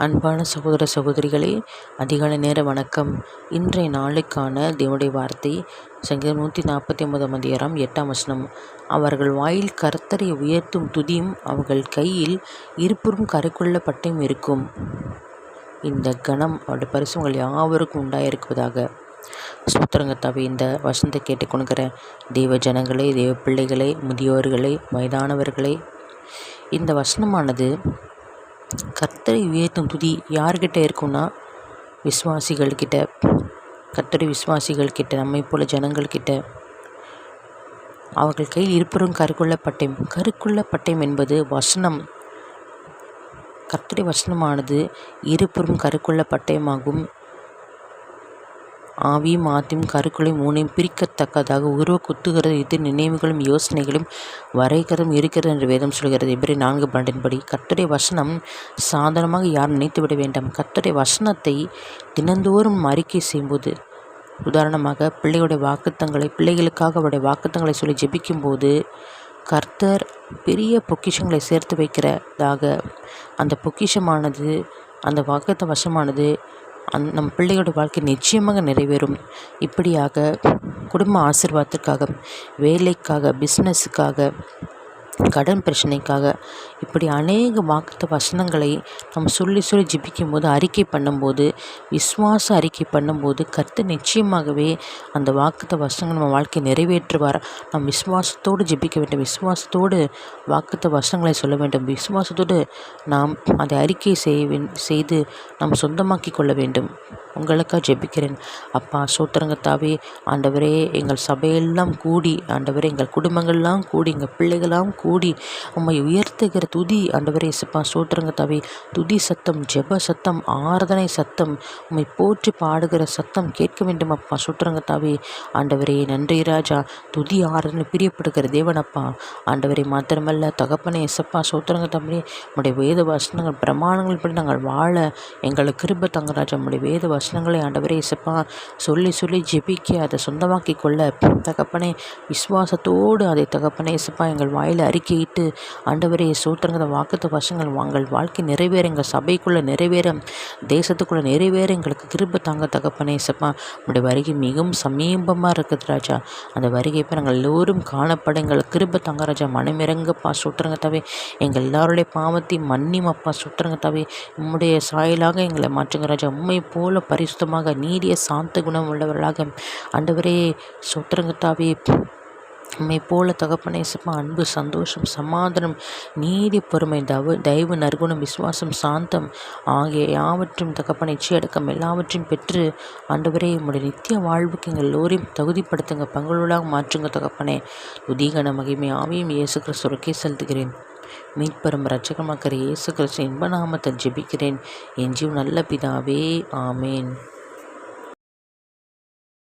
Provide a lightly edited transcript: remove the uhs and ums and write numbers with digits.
அன்பான சகோதர சகோதரிகளே, அதிகாலை நேர வணக்கம். இன்றைய நாளுக்கான தேவனுடைய வார்த்தை சங்கீதம் 149 அதிகாரம் 8ஆம் வசனம். அவர்கள் வாயில் கர்த்தரை உயர்த்தும் துதியும் அவர்கள் கையில் இருபுறம் கரைக்குள்ள பட்டையும் இருக்கும். இந்த கணம் அவருடைய பரிசு உங்கள் யாவருக்கும் உண்டாயிருக்குவதாக. சூத்திரங்கத்தாவே, இந்த வசனத்தை கேட்டுக்கொள்கிற தெய்வ ஜனங்களே, தெய்வ பிள்ளைகளே, முதியோர்களே, வயதானவர்களே, இந்த வசனமானது கர்த்தரை உயர்த்தும் துதி யார்கிட்ட இருக்குன்னா விசுவாசிகள்கிட்ட, கர்த்தரை விசுவாசிகள்கிட்ட, நம்மை போல ஜனங்கள்கிட்ட. அவர்கள் கையில் இருப்பரும் கருக்குள்ள பட்டயம். கருக்குள்ள பட்டயம் என்பது வசனம். கர்த்தரை வசனமானது இருபுறம் கருக்குள்ள பட்டயமாகும். ஆவியும் ஆத்தியும் கருக்குள்ளையும் மூனையும் பிரிக்கத்தக்கதாக உருவ குத்துகிறது. இது நினைவுகளும் யோசனைகளும் வரைகிறதும் இருக்கிறது என்று வேதம் சொல்கிறது. எபிரேயர் 4:12 படி கர்த்தருடைய வசனம் சாதாரணமாக யார் நினைத்து விட வேண்டாம். கர்த்தருடைய வசனத்தை தினந்தோறும் அறிக்கை செய்யும்போது, உதாரணமாக பிள்ளைகளுக்காக அவருடைய வாக்குத்தங்களை சொல்லி ஜெபிக்கும்போது, கர்த்தர் பெரிய பொக்கிஷங்களை சேர்த்து வைக்கிறதாக அந்த பொக்கிஷமானது, அந்த வாக்குத்த வசமானது நம் பிள்ளையோட வாழ்க்கை நிச்சயமாக நிறைவேறும். இப்படியாக குடும்ப ஆசீர்வாதத்திற்காக, வேலைக்காக, பிஸ்னஸுக்காக, கடன் பிரச்சனைக்காக, இப்படி அநேக வாக்குத்த வசனங்களை நம்ம சொல்லி ஜெபிக்கும் போது, அறிக்கை பண்ணும்போது, விசுவாச அறிக்கை பண்ணும்போது, கர்த்தர் நிச்சயமாகவே அந்த வாக்குத்த வசனங்கள் நம்ம வாழ்க்கையை நிறைவேற்றுவார். நம் விசுவாசத்தோடு ஜெபிக்க வேண்டும். விசுவாசத்தோடு வாக்குத்த வசனங்களை சொல்ல வேண்டும். விசுவாசத்தோடு நாம் அதை அறிக்கை செய்து நாம் சொந்தமாக்கி கொள்ள வேண்டும். உங்களுக்காக ஜெபிக்கிறேன். அப்பா, சோத்திரங்கத்தாவே, ஆண்டவரே, எங்கள் சபையெல்லாம் கூடி, ஆண்டவரே, எங்கள் குடும்பங்கள்லாம் கூடி, எங்கள் பிள்ளைகளாம் கூடி உம்மை உயர்த்துகிற துதி, ஆண்டவரே இயேசுப்பா, சோத்திரங்கத்தாவே, துதி சத்தம், ஜெப சத்தம், ஆராதனை சத்தம், உம்மை போற்றி பாடுகிற சத்தம் கேட்க வேண்டும். அப்பா, சோத்திரங்கத்தாவே, ஆண்டவரே, நன்றி ராஜா. துதி ஆராதனை பிரியப்படுகிற தேவனப்பா, ஆண்டவரே, மாத்திரமல்ல தகப்பனே இயேசுப்பா, சோத்திரங்கத்தாவே, உம்முடைய வேத வசனங்கள் பிரமாணங்கள் படி நாங்கள் வாழ எங்களுக்கு கிருபை தாங்க ராஜா. உம்முடைய வேத வசனங்களை ஆண்டவரே இயேசுப்பா சொல்லி ஜெபிக்க அதை சொந்தமாக்கி கொள்ள தகப்பனே விசுவாசத்தோடு அதை தகப்பனே இயேசுப்பா எங்கள் வாயில் அறிக்கையிட்டு, ஆண்டவரே சோத்திரங்கிற வாக்குத்த வசனங்கள் எங்கள் வாழ்க்கை நிறைவேற, எங்கள் சபைக்குள்ளே நிறைவேற, தேசத்துக்குள்ளே நிறைவேற எங்களுக்கு கிருபை தாங்க தகப்பனே இயேசுப்பா. உங்களுடைய வருகை மிகவும் சமீபமாக இருக்குது ராஜா. அந்த வருகை இப்போ நாங்கள் எல்லோரும் காணப்பட எங்களுக்கு கிருபை தாங்க ராஜா. மனமிறங்கப்பா, சோத்திரங்கத்தாவே, எங்கள் எல்லாருடைய பாவத்தை மன்னிமப்பா, சோத்திரங்கத்தாவே, உம்முடைய சாயலாக எங்களை மாற்றுங்க ராஜா. உம்மை போல பரிசுத்தமாக நீடிய சாந்த குணம் உள்ளவர்களாக, ஆண்டவரே சோத்திரங்கத்தாவே, உம்மை போல தகப்பனே இயேசுப்பா அன்பு, சந்தோஷம், சமாதானம், நீதி, பொறுமை, தயவு, நற்குணம், விசுவாசம், சாந்தம் ஆகிய யாவற்றும் தகப்பனை இச்சையடக்கம் எல்லாவற்றையும் பெற்று, ஆண்டவரே, உம்முடைய நித்திய வாழ்வுக்கு எங்கள் எல்லோரையும் தகுதிப்படுத்துங்க, பங்குள்ளாக மாற்றுங்க தகப்பனே. துதிகன மகிமை ஆவியும் இயேசு கிறிஸ்துவுக்கே செலுத்துகிறேன். மீட்பெரும் இரட்சகமாக்கிற இயேசு கிறிஸ்து இன்ப நாமத்தில் ஜெபிக்கிறேன் என் ஜீவ நல்ல பிதாவே, ஆமேன்.